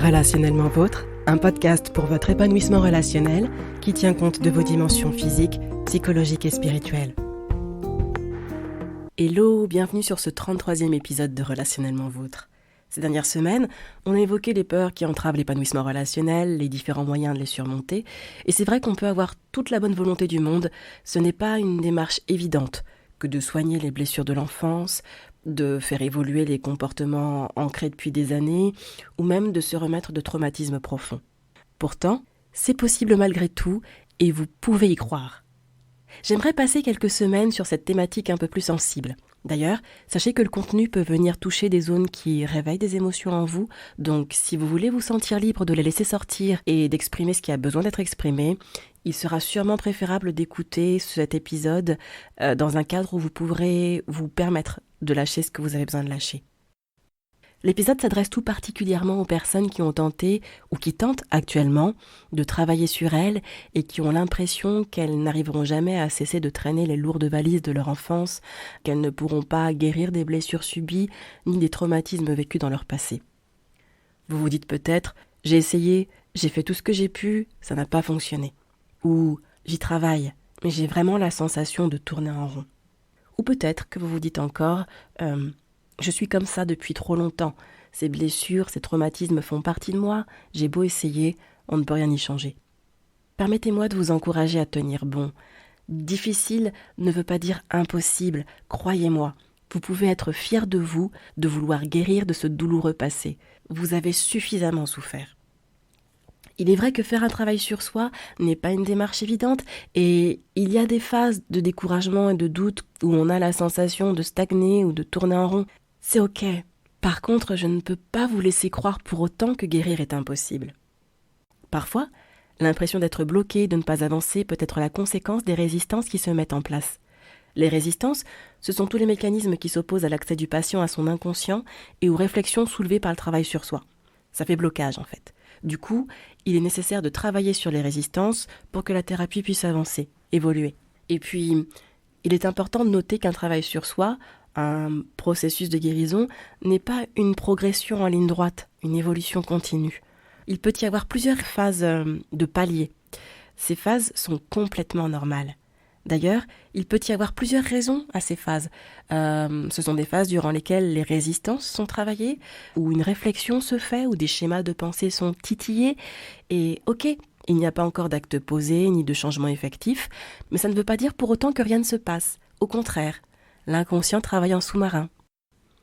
Relationnellement Vôtre, un podcast pour votre épanouissement relationnel qui tient compte de vos dimensions physiques, psychologiques et spirituelles. Hello, bienvenue sur ce 33e épisode de Relationnellement Vôtre. Ces dernières semaines, on a évoqué les peurs qui entravent l'épanouissement relationnel, les différents moyens de les surmonter, et c'est vrai qu'on peut avoir toute la bonne volonté du monde, ce n'est pas une démarche évidente que de soigner les blessures de l'enfance, de faire évoluer les comportements ancrés depuis des années, ou même de se remettre de traumatismes profonds. Pourtant, c'est possible malgré tout, et vous pouvez y croire. J'aimerais passer quelques semaines sur cette thématique un peu plus sensible. D'ailleurs, sachez que le contenu peut venir toucher des zones qui réveillent des émotions en vous, donc si vous voulez vous sentir libre de les laisser sortir et d'exprimer ce qui a besoin d'être exprimé, il sera sûrement préférable d'écouter cet épisode dans un cadre où vous pourrez vous permettre de lâcher ce que vous avez besoin de lâcher. L'épisode s'adresse tout particulièrement aux personnes qui ont tenté ou qui tentent actuellement de travailler sur elles et qui ont l'impression qu'elles n'arriveront jamais à cesser de traîner les lourdes valises de leur enfance, qu'elles ne pourront pas guérir des blessures subies ni des traumatismes vécus dans leur passé. Vous vous dites peut-être « j'ai essayé, j'ai fait tout ce que j'ai pu, ça n'a pas fonctionné » ou « j'y travaille, mais j'ai vraiment la sensation de tourner en rond ». Ou peut-être que vous vous dites encore je suis comme ça depuis trop longtemps. Ces blessures, ces traumatismes font partie de moi. J'ai beau essayer, on ne peut rien y changer. Permettez-moi de vous encourager à tenir bon. Difficile ne veut pas dire impossible. Croyez-moi, vous pouvez être fiers de vous, de vouloir guérir de ce douloureux passé. Vous avez suffisamment souffert. Il est vrai que faire un travail sur soi n'est pas une démarche évidente et il y a des phases de découragement et de doute où on a la sensation de stagner ou de tourner en rond. C'est ok. Par contre, je ne peux pas vous laisser croire pour autant que guérir est impossible. Parfois, l'impression d'être bloqué, de ne pas avancer peut être la conséquence des résistances qui se mettent en place. Les résistances, ce sont tous les mécanismes qui s'opposent à l'accès du patient à son inconscient et aux réflexions soulevées par le travail sur soi. Ça fait blocage en fait. Du coup, il est nécessaire de travailler sur les résistances pour que la thérapie puisse avancer, évoluer. Et puis, il est important de noter qu'un travail sur soi, un processus de guérison, n'est pas une progression en ligne droite, une évolution continue. Il peut y avoir plusieurs phases de paliers. Ces phases sont complètement normales. D'ailleurs, il peut y avoir plusieurs raisons à ces phases. Ce sont des phases durant lesquelles les résistances sont travaillées, où une réflexion se fait, où des schémas de pensée sont titillés. Et ok, il n'y a pas encore d'acte posé, ni de changement effectif, mais ça ne veut pas dire pour autant que rien ne se passe. Au contraire, l'inconscient travaille en sous-marin.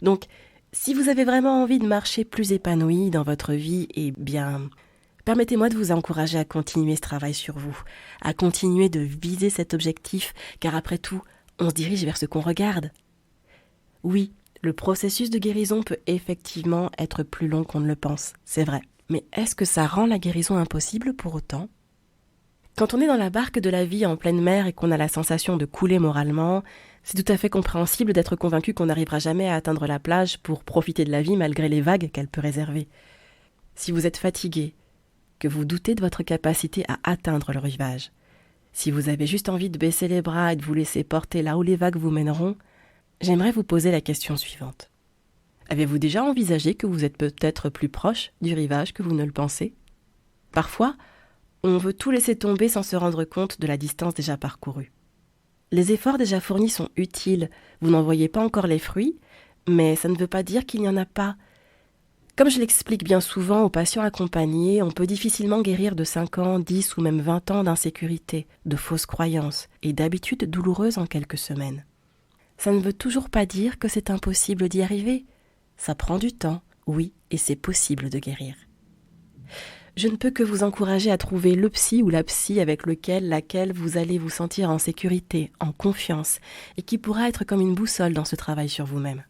Donc, si vous avez vraiment envie de marcher plus épanoui dans votre vie, eh bien, permettez-moi de vous encourager à continuer ce travail sur vous, à continuer de viser cet objectif, car après tout, on se dirige vers ce qu'on regarde. Oui, le processus de guérison peut effectivement être plus long qu'on ne le pense, c'est vrai. Mais est-ce que ça rend la guérison impossible pour autant ? Quand on est dans la barque de la vie en pleine mer et qu'on a la sensation de couler moralement, c'est tout à fait compréhensible d'être convaincu qu'on n'arrivera jamais à atteindre la plage pour profiter de la vie malgré les vagues qu'elle peut réserver. Si vous êtes fatigué, que vous doutez de votre capacité à atteindre le rivage, si vous avez juste envie de baisser les bras et de vous laisser porter là où les vagues vous mèneront, j'aimerais vous poser la question suivante. Avez-vous déjà envisagé que vous êtes peut-être plus proche du rivage que vous ne le pensez ? Parfois, on veut tout laisser tomber sans se rendre compte de la distance déjà parcourue. Les efforts déjà fournis sont utiles, vous n'en voyez pas encore les fruits, mais ça ne veut pas dire qu'il n'y en a pas. Comme je l'explique bien souvent aux patients accompagnés, on peut difficilement guérir de 5 ans, 10 ou même 20 ans d'insécurité, de fausses croyances et d'habitudes douloureuses en quelques semaines. Ça ne veut toujours pas dire que c'est impossible d'y arriver. Ça prend du temps, oui, et c'est possible de guérir. Je ne peux que vous encourager à trouver le psy ou la psy avec laquelle vous allez vous sentir en sécurité, en confiance, et qui pourra être comme une boussole dans ce travail sur vous-même.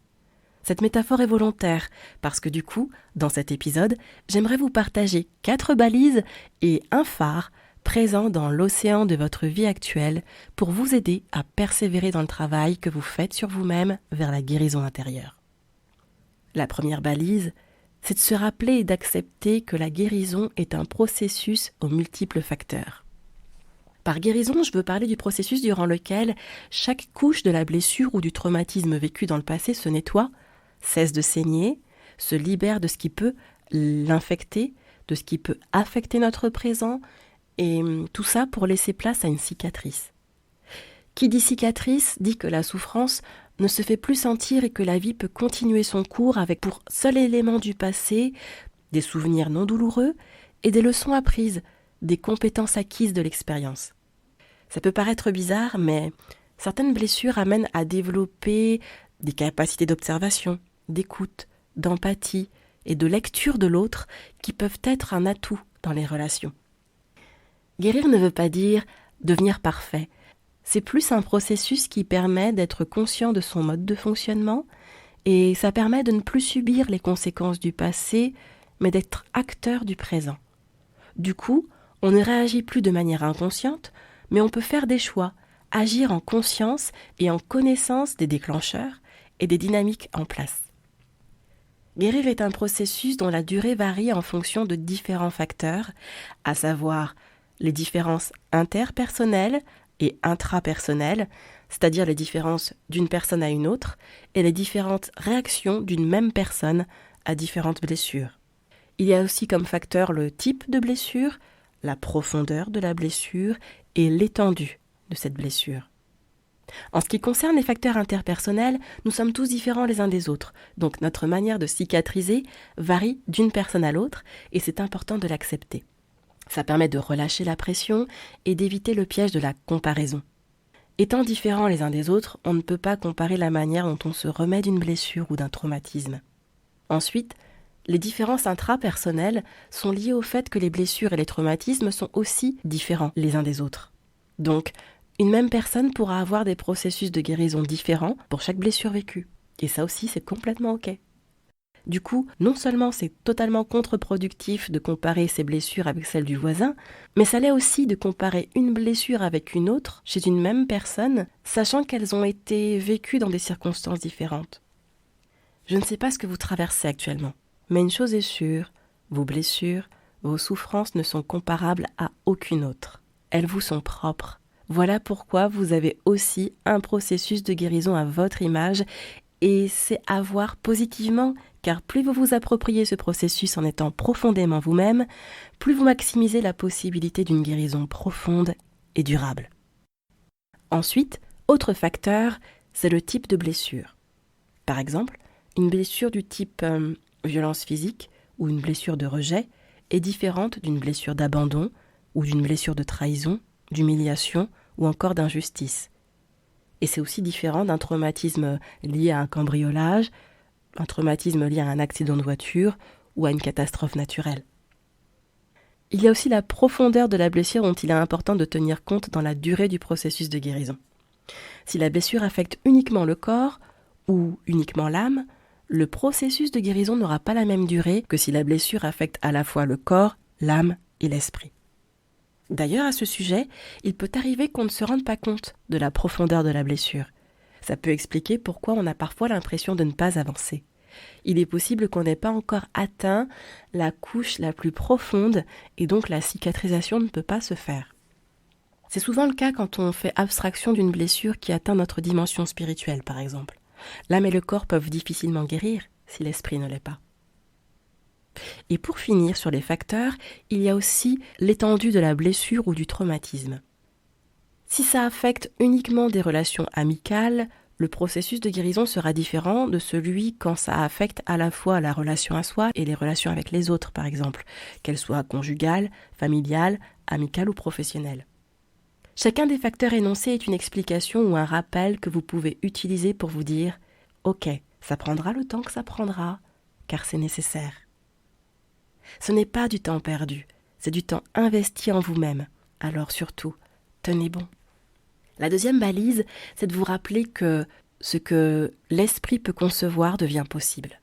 Cette métaphore est volontaire, parce que du coup, dans cet épisode, j'aimerais vous partager 4 balises et un phare présents dans l'océan de votre vie actuelle pour vous aider à persévérer dans le travail que vous faites sur vous-même vers la guérison intérieure. La première balise, c'est de se rappeler et d'accepter que la guérison est un processus aux multiples facteurs. Par guérison, je veux parler du processus durant lequel chaque couche de la blessure ou du traumatisme vécu dans le passé se nettoie, cesse de saigner, se libère de ce qui peut l'infecter, de ce qui peut affecter notre présent, et tout ça pour laisser place à une cicatrice. Qui dit cicatrice dit que la souffrance ne se fait plus sentir et que la vie peut continuer son cours avec pour seul élément du passé des souvenirs non douloureux et des leçons apprises, des compétences acquises de l'expérience. Ça peut paraître bizarre, mais certaines blessures amènent à développer des capacités d'observation, d'écoute, d'empathie et de lecture de l'autre qui peuvent être un atout dans les relations. Guérir ne veut pas dire devenir parfait. C'est plus un processus qui permet d'être conscient de son mode de fonctionnement et ça permet de ne plus subir les conséquences du passé, mais d'être acteur du présent. Du coup, on ne réagit plus de manière inconsciente, mais on peut faire des choix, agir en conscience et en connaissance des déclencheurs et des dynamiques en place. Guérir est un processus dont la durée varie en fonction de différents facteurs, à savoir les différences interpersonnelles et intrapersonnelles, c'est-à-dire les différences d'une personne à une autre, et les différentes réactions d'une même personne à différentes blessures. Il y a aussi comme facteur le type de blessure, la profondeur de la blessure et l'étendue de cette blessure. En ce qui concerne les facteurs interpersonnels, nous sommes tous différents les uns des autres, donc notre manière de cicatriser varie d'une personne à l'autre et c'est important de l'accepter. Ça permet de relâcher la pression et d'éviter le piège de la comparaison. Étant différents les uns des autres, on ne peut pas comparer la manière dont on se remet d'une blessure ou d'un traumatisme. Ensuite, les différences intrapersonnelles sont liées au fait que les blessures et les traumatismes sont aussi différents les uns des autres. Donc, une même personne pourra avoir des processus de guérison différents pour chaque blessure vécue. Et ça aussi, c'est complètement OK. Du coup, non seulement c'est totalement contre-productif de comparer ses blessures avec celles du voisin, mais ça l'est aussi de comparer une blessure avec une autre chez une même personne, sachant qu'elles ont été vécues dans des circonstances différentes. Je ne sais pas ce que vous traversez actuellement, mais une chose est sûre, vos blessures, vos souffrances ne sont comparables à aucune autre. Elles vous sont propres. Voilà pourquoi vous avez aussi un processus de guérison à votre image et c'est à voir positivement, car plus vous vous appropriez ce processus en étant profondément vous-même, plus vous maximisez la possibilité d'une guérison profonde et durable. Ensuite, autre facteur, c'est le type de blessure. Par exemple, une blessure du type violence physique ou une blessure de rejet est différente d'une blessure d'abandon ou d'une blessure de trahison, d'humiliation ou encore d'injustice. Et c'est aussi différent d'un traumatisme lié à un cambriolage, un traumatisme lié à un accident de voiture ou à une catastrophe naturelle. Il y a aussi la profondeur de la blessure dont il est important de tenir compte dans la durée du processus de guérison. Si la blessure affecte uniquement le corps ou uniquement l'âme, le processus de guérison n'aura pas la même durée que si la blessure affecte à la fois le corps, l'âme et l'esprit. D'ailleurs, à ce sujet, il peut arriver qu'on ne se rende pas compte de la profondeur de la blessure. Ça peut expliquer pourquoi on a parfois l'impression de ne pas avancer. Il est possible qu'on n'ait pas encore atteint la couche la plus profonde et donc la cicatrisation ne peut pas se faire. C'est souvent le cas quand on fait abstraction d'une blessure qui atteint notre dimension spirituelle, par exemple. L'âme et le corps peuvent difficilement guérir si l'esprit ne l'est pas. Et pour finir sur les facteurs, il y a aussi l'étendue de la blessure ou du traumatisme. Si ça affecte uniquement des relations amicales, le processus de guérison sera différent de celui quand ça affecte à la fois la relation à soi et les relations avec les autres, par exemple, qu'elles soient conjugales, familiales, amicales ou professionnelles. Chacun des facteurs énoncés est une explication ou un rappel que vous pouvez utiliser pour vous dire « Ok, ça prendra le temps que ça prendra, car c'est nécessaire ». Ce n'est pas du temps perdu, c'est du temps investi en vous-même. Alors surtout, tenez bon. La deuxième balise, c'est de vous rappeler que ce que l'esprit peut concevoir devient possible.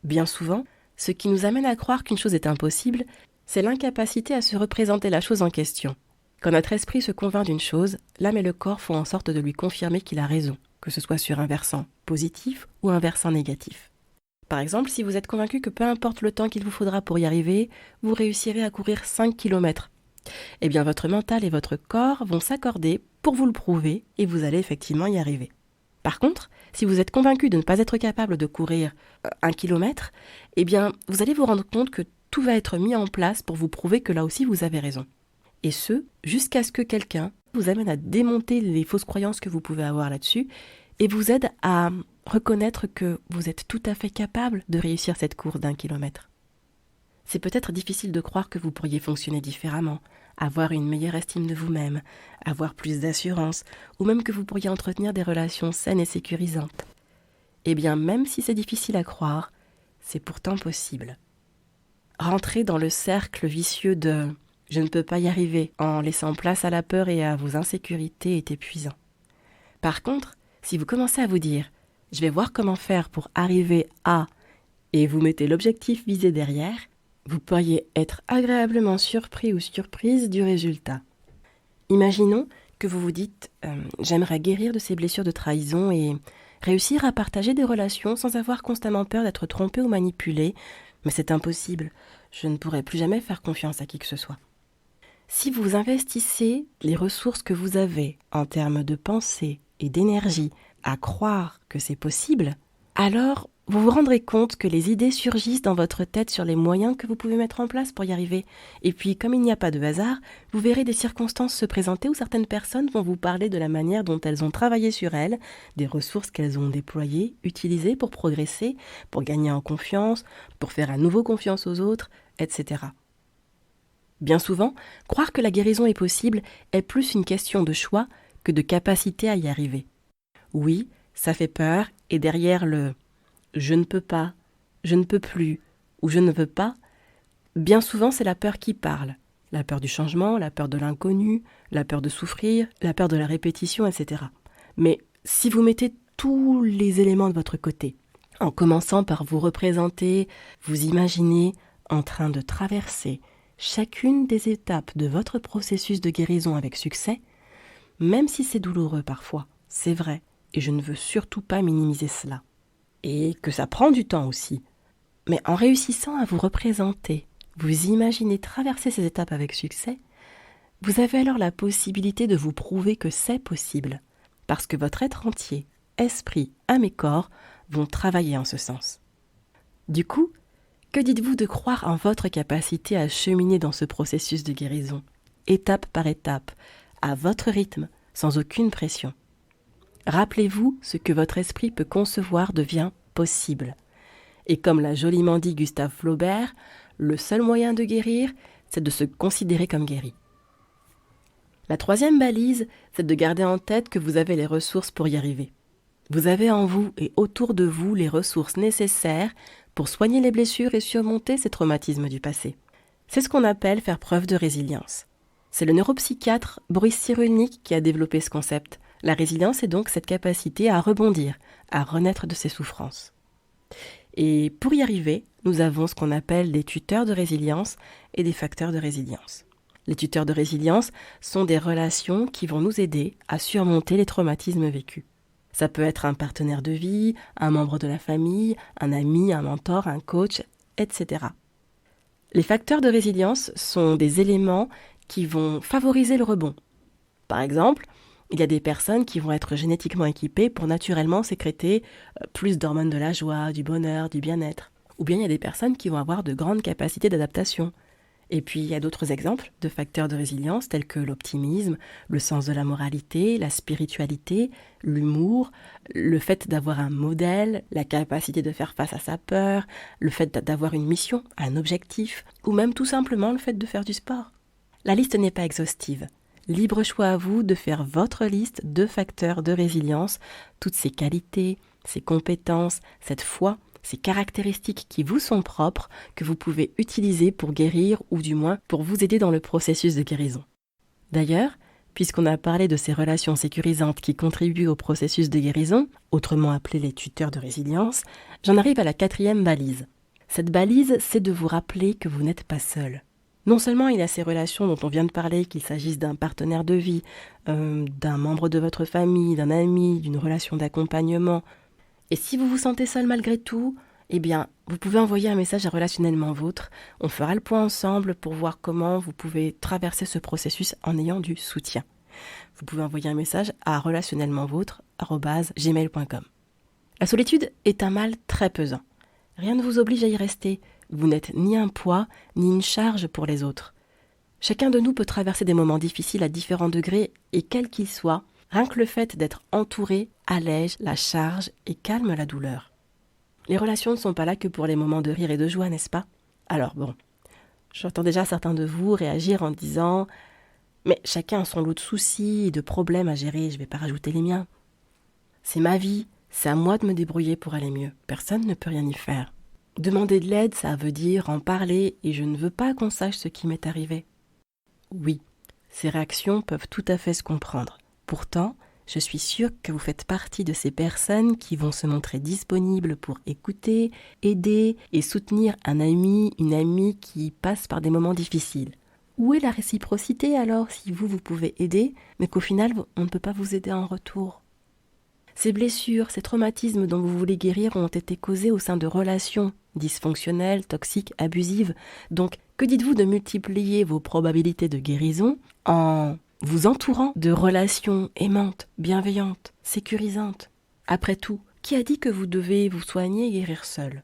Bien souvent, ce qui nous amène à croire qu'une chose est impossible, c'est l'incapacité à se représenter la chose en question. Quand notre esprit se convainc d'une chose, l'âme et le corps font en sorte de lui confirmer qu'il a raison, que ce soit sur un versant positif ou un versant négatif. Par exemple, si vous êtes convaincu que peu importe le temps qu'il vous faudra pour y arriver, vous réussirez à courir 5 km. Eh bien, votre mental et votre corps vont s'accorder pour vous le prouver et vous allez effectivement y arriver. Par contre, si vous êtes convaincu de ne pas être capable de courir 1 km, eh bien, vous allez vous rendre compte que tout va être mis en place pour vous prouver que là aussi vous avez raison. Et ce, jusqu'à ce que quelqu'un vous amène à démonter les fausses croyances que vous pouvez avoir là-dessus et vous aide à reconnaître que vous êtes tout à fait capable de réussir cette course d'1 kilomètre. C'est peut-être difficile de croire que vous pourriez fonctionner différemment, avoir une meilleure estime de vous-même, avoir plus d'assurance, ou même que vous pourriez entretenir des relations saines et sécurisantes. Eh bien, même si c'est difficile à croire, c'est pourtant possible. Rentrer dans le cercle vicieux de « je ne peux pas y arriver » en laissant place à la peur et à vos insécurités est épuisant. Par contre, si vous commencez à vous dire « je vais voir comment faire pour arriver à » et vous mettez l'objectif visé derrière, vous pourriez être agréablement surpris ou surprise du résultat. Imaginons que vous vous dites « j'aimerais guérir de ces blessures de trahison et réussir à partager des relations sans avoir constamment peur d'être trompé ou manipulé, mais c'est impossible, je ne pourrai plus jamais faire confiance à qui que ce soit. » Si vous investissez les ressources que vous avez en termes de pensée et d'énergie à croire que c'est possible, alors vous vous rendrez compte que les idées surgissent dans votre tête sur les moyens que vous pouvez mettre en place pour y arriver. Et puis, comme il n'y a pas de hasard, vous verrez des circonstances se présenter où certaines personnes vont vous parler de la manière dont elles ont travaillé sur elles, des ressources qu'elles ont déployées, utilisées pour progresser, pour gagner en confiance, pour faire à nouveau confiance aux autres, etc. Bien souvent, croire que la guérison est possible est plus une question de choix que de capacité à y arriver. Oui, ça fait peur, et derrière le « je ne peux pas »,« je ne peux plus » ou « je ne veux pas », bien souvent c'est la peur qui parle. La peur du changement, la peur de l'inconnu, la peur de souffrir, la peur de la répétition, etc. Mais si vous mettez tous les éléments de votre côté, en commençant par vous représenter, vous imaginer en train de traverser chacune des étapes de votre processus de guérison avec succès, même si c'est douloureux parfois, c'est vrai, et je ne veux surtout pas minimiser cela. Et que ça prend du temps aussi. Mais en réussissant à vous représenter, vous imaginez traverser ces étapes avec succès, vous avez alors la possibilité de vous prouver que c'est possible, parce que votre être entier, esprit, âme et corps vont travailler en ce sens. Du coup, que dites-vous de croire en votre capacité à cheminer dans ce processus de guérison, étape par étape, à votre rythme, sans aucune pression? Rappelez-vous, ce que votre esprit peut concevoir devient possible. Et comme l'a joliment dit Gustave Flaubert, le seul moyen de guérir, c'est de se considérer comme guéri. La troisième balise, c'est de garder en tête que vous avez les ressources pour y arriver. Vous avez en vous et autour de vous les ressources nécessaires pour soigner les blessures et surmonter ces traumatismes du passé. C'est ce qu'on appelle faire preuve de résilience. C'est le neuropsychiatre Boris Cyrulnik qui a développé ce concept. La résilience est donc cette capacité à rebondir, à renaître de ses souffrances. Et pour y arriver, nous avons ce qu'on appelle des tuteurs de résilience et des facteurs de résilience. Les tuteurs de résilience sont des relations qui vont nous aider à surmonter les traumatismes vécus. Ça peut être un partenaire de vie, un membre de la famille, un ami, un mentor, un coach, etc. Les facteurs de résilience sont des éléments qui vont favoriser le rebond. Par exemple, il y a des personnes qui vont être génétiquement équipées pour naturellement sécréter plus d'hormones de la joie, du bonheur, du bien-être. Ou bien il y a des personnes qui vont avoir de grandes capacités d'adaptation. Et puis il y a d'autres exemples de facteurs de résilience tels que l'optimisme, le sens de la moralité, la spiritualité, l'humour, le fait d'avoir un modèle, la capacité de faire face à sa peur, le fait d'avoir une mission, un objectif, ou même tout simplement le fait de faire du sport. La liste n'est pas exhaustive. Libre choix à vous de faire votre liste de facteurs de résilience, toutes ces qualités, ces compétences, cette foi, ces caractéristiques qui vous sont propres, que vous pouvez utiliser pour guérir ou du moins pour vous aider dans le processus de guérison. D'ailleurs, puisqu'on a parlé de ces relations sécurisantes qui contribuent au processus de guérison, autrement appelées les tuteurs de résilience, j'en arrive à la 4e balise. Cette balise, c'est de vous rappeler que vous n'êtes pas seul. Non seulement il y a ces relations dont on vient de parler, qu'il s'agisse d'un partenaire de vie, d'un membre de votre famille, d'un ami, d'une relation d'accompagnement. Et si vous vous sentez seul malgré tout, eh bien, vous pouvez envoyer un message à Relationnellement Vôtre. On fera le point ensemble pour voir comment vous pouvez traverser ce processus en ayant du soutien. Vous pouvez envoyer un message à relationnellementvôtre@gmail.com. La solitude est un mal très pesant. Rien ne vous oblige à y rester. Vous n'êtes ni un poids, ni une charge pour les autres. Chacun de nous peut traverser des moments difficiles à différents degrés et quels qu'ils soient, rien que le fait d'être entouré allège la charge et calme la douleur. Les relations ne sont pas là que pour les moments de rire et de joie, n'est-ce pas ? Alors bon, j'entends déjà certains de vous réagir en disant « Mais chacun a son lot de soucis et de problèmes à gérer, je ne vais pas rajouter les miens. C'est ma vie, c'est à moi de me débrouiller pour aller mieux. Personne ne peut rien y faire. Demander de l'aide, ça veut dire en parler et je ne veux pas qu'on sache ce qui m'est arrivé. » Oui, ces réactions peuvent tout à fait se comprendre. Pourtant, je suis sûre que vous faites partie de ces personnes qui vont se montrer disponibles pour écouter, aider et soutenir un ami, une amie qui passe par des moments difficiles. Où est la réciprocité alors si vous pouvez aider, mais qu'au final, on ne peut pas vous aider en retour ? Ces blessures, ces traumatismes dont vous voulez guérir ont été causés au sein de relations dysfonctionnelles, toxiques, abusives. Donc, que dites-vous de multiplier vos probabilités de guérison en vous entourant de relations aimantes, bienveillantes, sécurisantes ? Après tout, qui a dit que vous devez vous soigner et guérir seul ?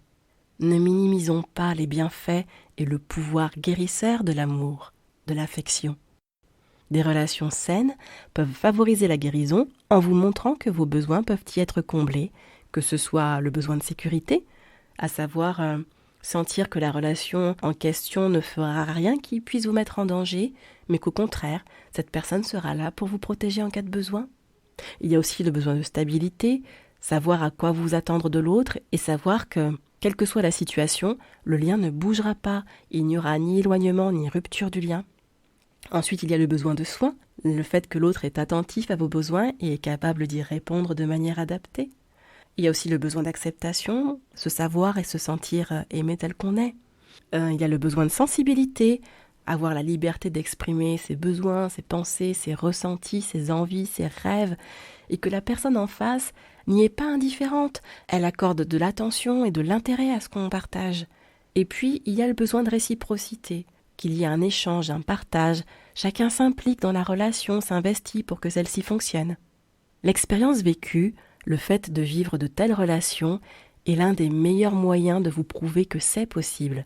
Ne minimisons pas les bienfaits et le pouvoir guérisseur de l'amour, de l'affection. Des relations saines peuvent favoriser la guérison en vous montrant que vos besoins peuvent y être comblés, que ce soit le besoin de sécurité, à savoir sentir que la relation en question ne fera rien qui puisse vous mettre en danger, mais qu'au contraire, cette personne sera là pour vous protéger en cas de besoin. Il y a aussi le besoin de stabilité, savoir à quoi vous attendre de l'autre et savoir que, quelle que soit la situation, le lien ne bougera pas, il n'y aura ni éloignement ni rupture du lien. Ensuite, il y a le besoin de soin, le fait que l'autre est attentif à vos besoins et est capable d'y répondre de manière adaptée. Il y a aussi le besoin d'acceptation, se savoir et se sentir aimé tel qu'on est. Il y a le besoin de sensibilité, avoir la liberté d'exprimer ses besoins, ses pensées, ses ressentis, ses envies, ses rêves, et que la personne en face n'y est pas indifférente. Elle accorde de l'attention et de l'intérêt à ce qu'on partage. Et puis, il y a le besoin de réciprocité, qu'il y ait un échange, un partage, chacun s'implique dans la relation, s'investit pour que celle-ci fonctionne. L'expérience vécue, le fait de vivre de telles relations, est l'un des meilleurs moyens de vous prouver que c'est possible.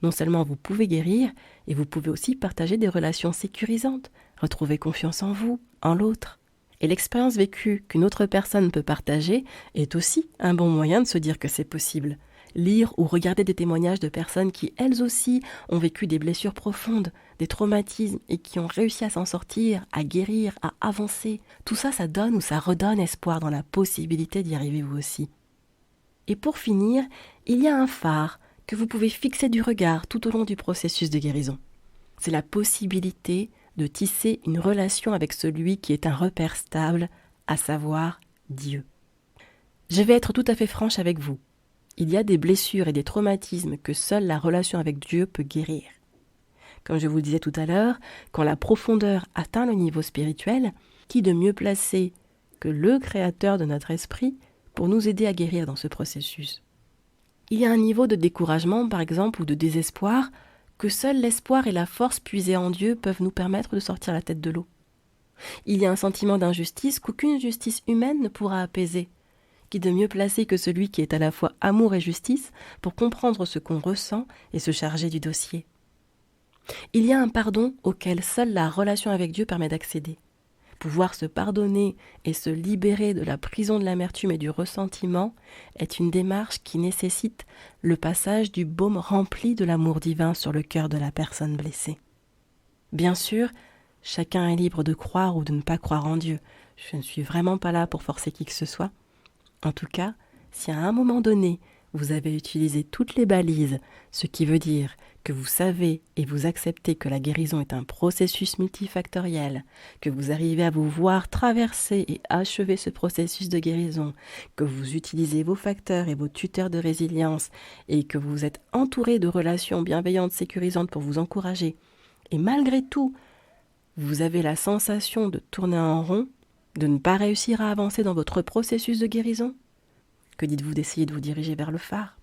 Non seulement vous pouvez guérir, et vous pouvez aussi partager des relations sécurisantes, retrouver confiance en vous, en l'autre. Et l'expérience vécue qu'une autre personne peut partager est aussi un bon moyen de se dire que c'est possible. Lire ou regarder des témoignages de personnes qui, elles aussi, ont vécu des blessures profondes, des traumatismes et qui ont réussi à s'en sortir, à guérir, à avancer. Tout ça, ça donne ou ça redonne espoir dans la possibilité d'y arriver vous aussi. Et pour finir, il y a un phare que vous pouvez fixer du regard tout au long du processus de guérison. C'est la possibilité de tisser une relation avec celui qui est un repère stable, à savoir Dieu. Je vais être tout à fait franche avec vous. Il y a des blessures et des traumatismes que seule la relation avec Dieu peut guérir. Comme je vous le disais tout à l'heure, quand la profondeur atteint le niveau spirituel, qui de mieux placé que le Créateur de notre esprit pour nous aider à guérir dans ce processus ? Il y a un niveau de découragement, par exemple, ou de désespoir, que seul l'espoir et la force puisée en Dieu peuvent nous permettre de sortir la tête de l'eau. Il y a un sentiment d'injustice qu'aucune justice humaine ne pourra apaiser. Qui de mieux placé que celui qui est à la fois amour et justice pour comprendre ce qu'on ressent et se charger du dossier. Il y a un pardon auquel seule la relation avec Dieu permet d'accéder. Pouvoir se pardonner et se libérer de la prison de l'amertume et du ressentiment est une démarche qui nécessite le passage du baume rempli de l'amour divin sur le cœur de la personne blessée. Bien sûr, chacun est libre de croire ou de ne pas croire en Dieu. Je ne suis vraiment pas là pour forcer qui que ce soit. En tout cas, si à un moment donné, vous avez utilisé toutes les balises, ce qui veut dire que vous savez et vous acceptez que la guérison est un processus multifactoriel, que vous arrivez à vous voir traverser et achever ce processus de guérison, que vous utilisez vos facteurs et vos tuteurs de résilience et que vous êtes entouré de relations bienveillantes, sécurisantes pour vous encourager, et malgré tout, vous avez la sensation de tourner en rond, de ne pas réussir à avancer dans votre processus de guérison? Que dites-vous d'essayer de vous diriger vers le phare?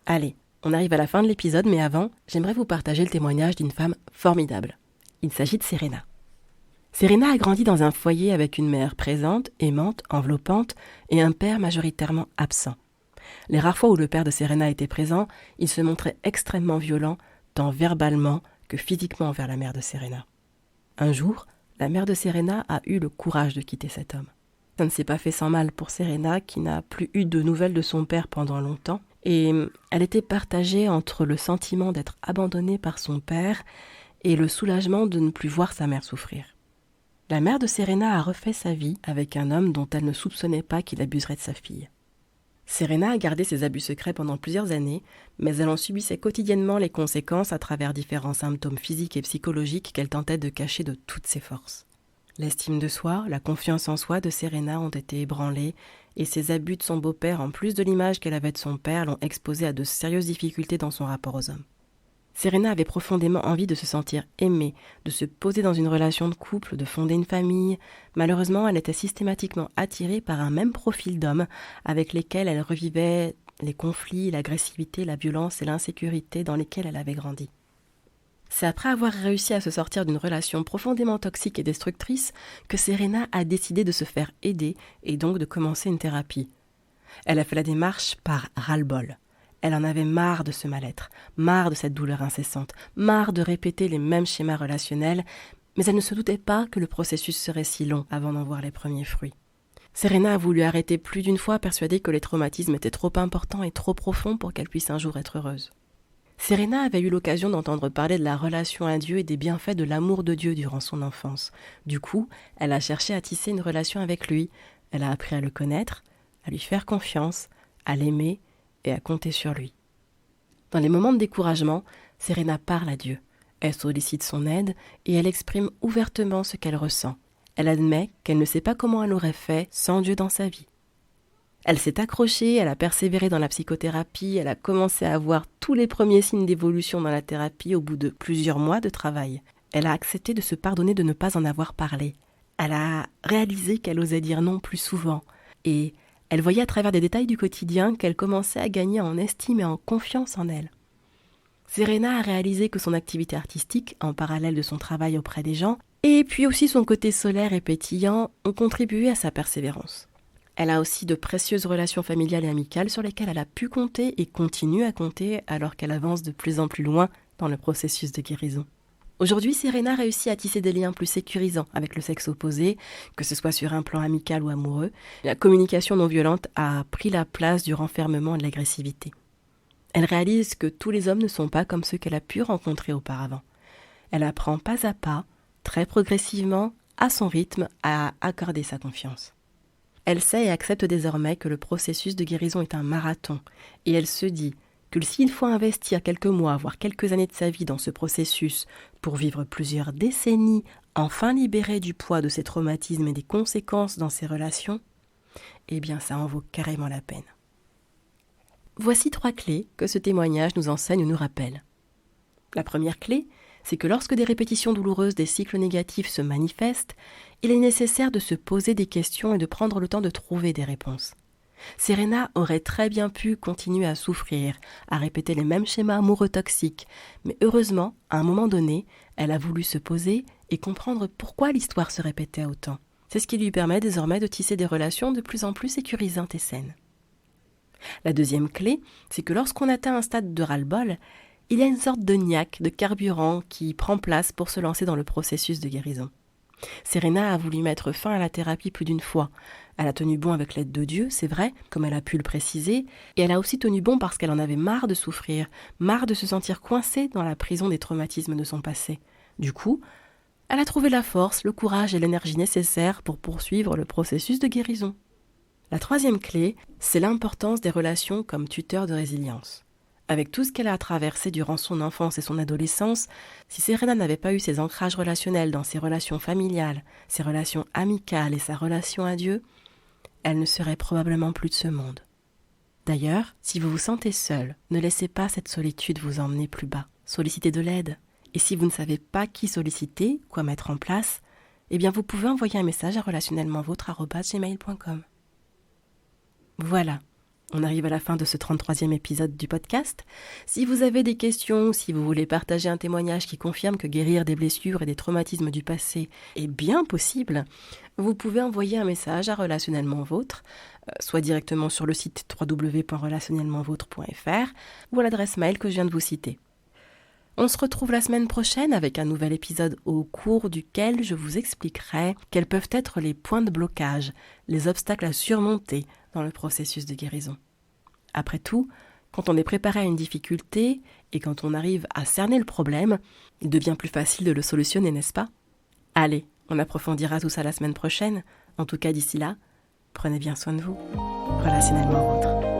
Allez, on arrive à la fin de l'épisode, mais avant, j'aimerais vous partager le témoignage d'une femme formidable. Il s'agit de Serena. Serena a grandi dans un foyer avec une mère présente, aimante, enveloppante, et un père majoritairement absent. Les rares fois où le père de Serena était présent, il se montrait extrêmement violent, tant verbalement que physiquement envers la mère de Serena. Un jour, la mère de Serena a eu le courage de quitter cet homme. Ça ne s'est pas fait sans mal pour Serena, qui n'a plus eu de nouvelles de son père pendant longtemps, et elle était partagée entre le sentiment d'être abandonnée par son père et le soulagement de ne plus voir sa mère souffrir. La mère de Serena a refait sa vie avec un homme dont elle ne soupçonnait pas qu'il abuserait de sa fille. Serena a gardé ses abus secrets pendant plusieurs années, mais elle en subissait quotidiennement les conséquences à travers différents symptômes physiques et psychologiques qu'elle tentait de cacher de toutes ses forces. L'estime de soi, la confiance en soi de Serena ont été ébranlées, et ses abus de son beau-père, en plus de l'image qu'elle avait de son père, l'ont exposée à de sérieuses difficultés dans son rapport aux hommes. Serena avait profondément envie de se sentir aimée, de se poser dans une relation de couple, de fonder une famille. Malheureusement, elle était systématiquement attirée par un même profil d'hommes avec lesquels elle revivait les conflits, l'agressivité, la violence et l'insécurité dans lesquels elle avait grandi. C'est après avoir réussi à se sortir d'une relation profondément toxique et destructrice que Serena a décidé de se faire aider et donc de commencer une thérapie. Elle a fait la démarche par ras-le-bol. Elle en avait marre de ce mal-être, marre de cette douleur incessante, marre de répéter les mêmes schémas relationnels, mais elle ne se doutait pas que le processus serait si long avant d'en voir les premiers fruits. Serena a voulu arrêter plus d'une fois, persuadée que les traumatismes étaient trop importants et trop profonds pour qu'elle puisse un jour être heureuse. Serena avait eu l'occasion d'entendre parler de la relation à Dieu et des bienfaits de l'amour de Dieu durant son enfance. Du coup, elle a cherché à tisser une relation avec lui. Elle a appris à le connaître, à lui faire confiance, à l'aimer et à compter sur lui. Dans les moments de découragement, Serena parle à Dieu. Elle sollicite son aide et elle exprime ouvertement ce qu'elle ressent. Elle admet qu'elle ne sait pas comment elle aurait fait sans Dieu dans sa vie. Elle s'est accrochée, elle a persévéré dans la psychothérapie, elle a commencé à voir tous les premiers signes d'évolution dans la thérapie au bout de plusieurs mois de travail. Elle a accepté de se pardonner de ne pas en avoir parlé. Elle a réalisé qu'elle osait dire non plus souvent et elle voyait à travers des détails du quotidien qu'elle commençait à gagner en estime et en confiance en elle. Serena a réalisé que son activité artistique, en parallèle de son travail auprès des gens, et puis aussi son côté solaire et pétillant, ont contribué à sa persévérance. Elle a aussi de précieuses relations familiales et amicales sur lesquelles elle a pu compter et continue à compter alors qu'elle avance de plus en plus loin dans le processus de guérison. Aujourd'hui, Serena réussit à tisser des liens plus sécurisants avec le sexe opposé, que ce soit sur un plan amical ou amoureux. La communication non violente a pris la place du renfermement et de l'agressivité. Elle réalise que tous les hommes ne sont pas comme ceux qu'elle a pu rencontrer auparavant. Elle apprend pas à pas, très progressivement, à son rythme, à accorder sa confiance. Elle sait et accepte désormais que le processus de guérison est un marathon, et elle se dit que s'il faut investir quelques mois, voire quelques années de sa vie dans ce processus pour vivre plusieurs décennies, enfin libérée du poids de ses traumatismes et des conséquences dans ses relations, eh bien ça en vaut carrément la peine. Voici 3 clés que ce témoignage nous enseigne ou nous rappelle. La première clé, c'est que lorsque des répétitions douloureuses des cycles négatifs se manifestent, il est nécessaire de se poser des questions et de prendre le temps de trouver des réponses. Serena aurait très bien pu continuer à souffrir, à répéter les mêmes schémas amoureux toxiques, mais heureusement, à un moment donné, elle a voulu se poser et comprendre pourquoi l'histoire se répétait autant. C'est ce qui lui permet désormais de tisser des relations de plus en plus sécurisantes et saines. La deuxième clé, c'est que lorsqu'on atteint un stade de ras-le-bol, il y a une sorte de niaque, de carburant qui prend place pour se lancer dans le processus de guérison. Serena a voulu mettre fin à la thérapie plus d'une fois. Elle a tenu bon avec l'aide de Dieu, c'est vrai, comme elle a pu le préciser, et elle a aussi tenu bon parce qu'elle en avait marre de souffrir, marre de se sentir coincée dans la prison des traumatismes de son passé. Du coup, elle a trouvé la force, le courage et l'énergie nécessaires pour poursuivre le processus de guérison. La troisième clé, c'est l'importance des relations comme tuteur de résilience. Avec tout ce qu'elle a traversé durant son enfance et son adolescence, si Serena n'avait pas eu ses ancrages relationnels dans ses relations familiales, ses relations amicales et sa relation à Dieu, elle ne serait probablement plus de ce monde. D'ailleurs, si vous vous sentez seul, ne laissez pas cette solitude vous emmener plus bas. Sollicitez de l'aide. Et si vous ne savez pas qui solliciter, quoi mettre en place, eh bien vous pouvez envoyer un message à relationnellementvôtre@gmail.com. Voilà. On arrive à la fin de ce 33e épisode du podcast. Si vous avez des questions, si vous voulez partager un témoignage qui confirme que guérir des blessures et des traumatismes du passé est bien possible, vous pouvez envoyer un message à Relationnellement Vôtre, soit directement sur le site www.relationnellementvôtre.fr ou à l'adresse mail que je viens de vous citer. On se retrouve la semaine prochaine avec un nouvel épisode au cours duquel je vous expliquerai quels peuvent être les points de blocage, les obstacles à surmonter dans le processus de guérison. Après tout, quand on est préparé à une difficulté et quand on arrive à cerner le problème, il devient plus facile de le solutionner, n'est-ce pas ? Allez, on approfondira tout ça la semaine prochaine. En tout cas, d'ici là, prenez bien soin de vous. Relationnellement Vôtre.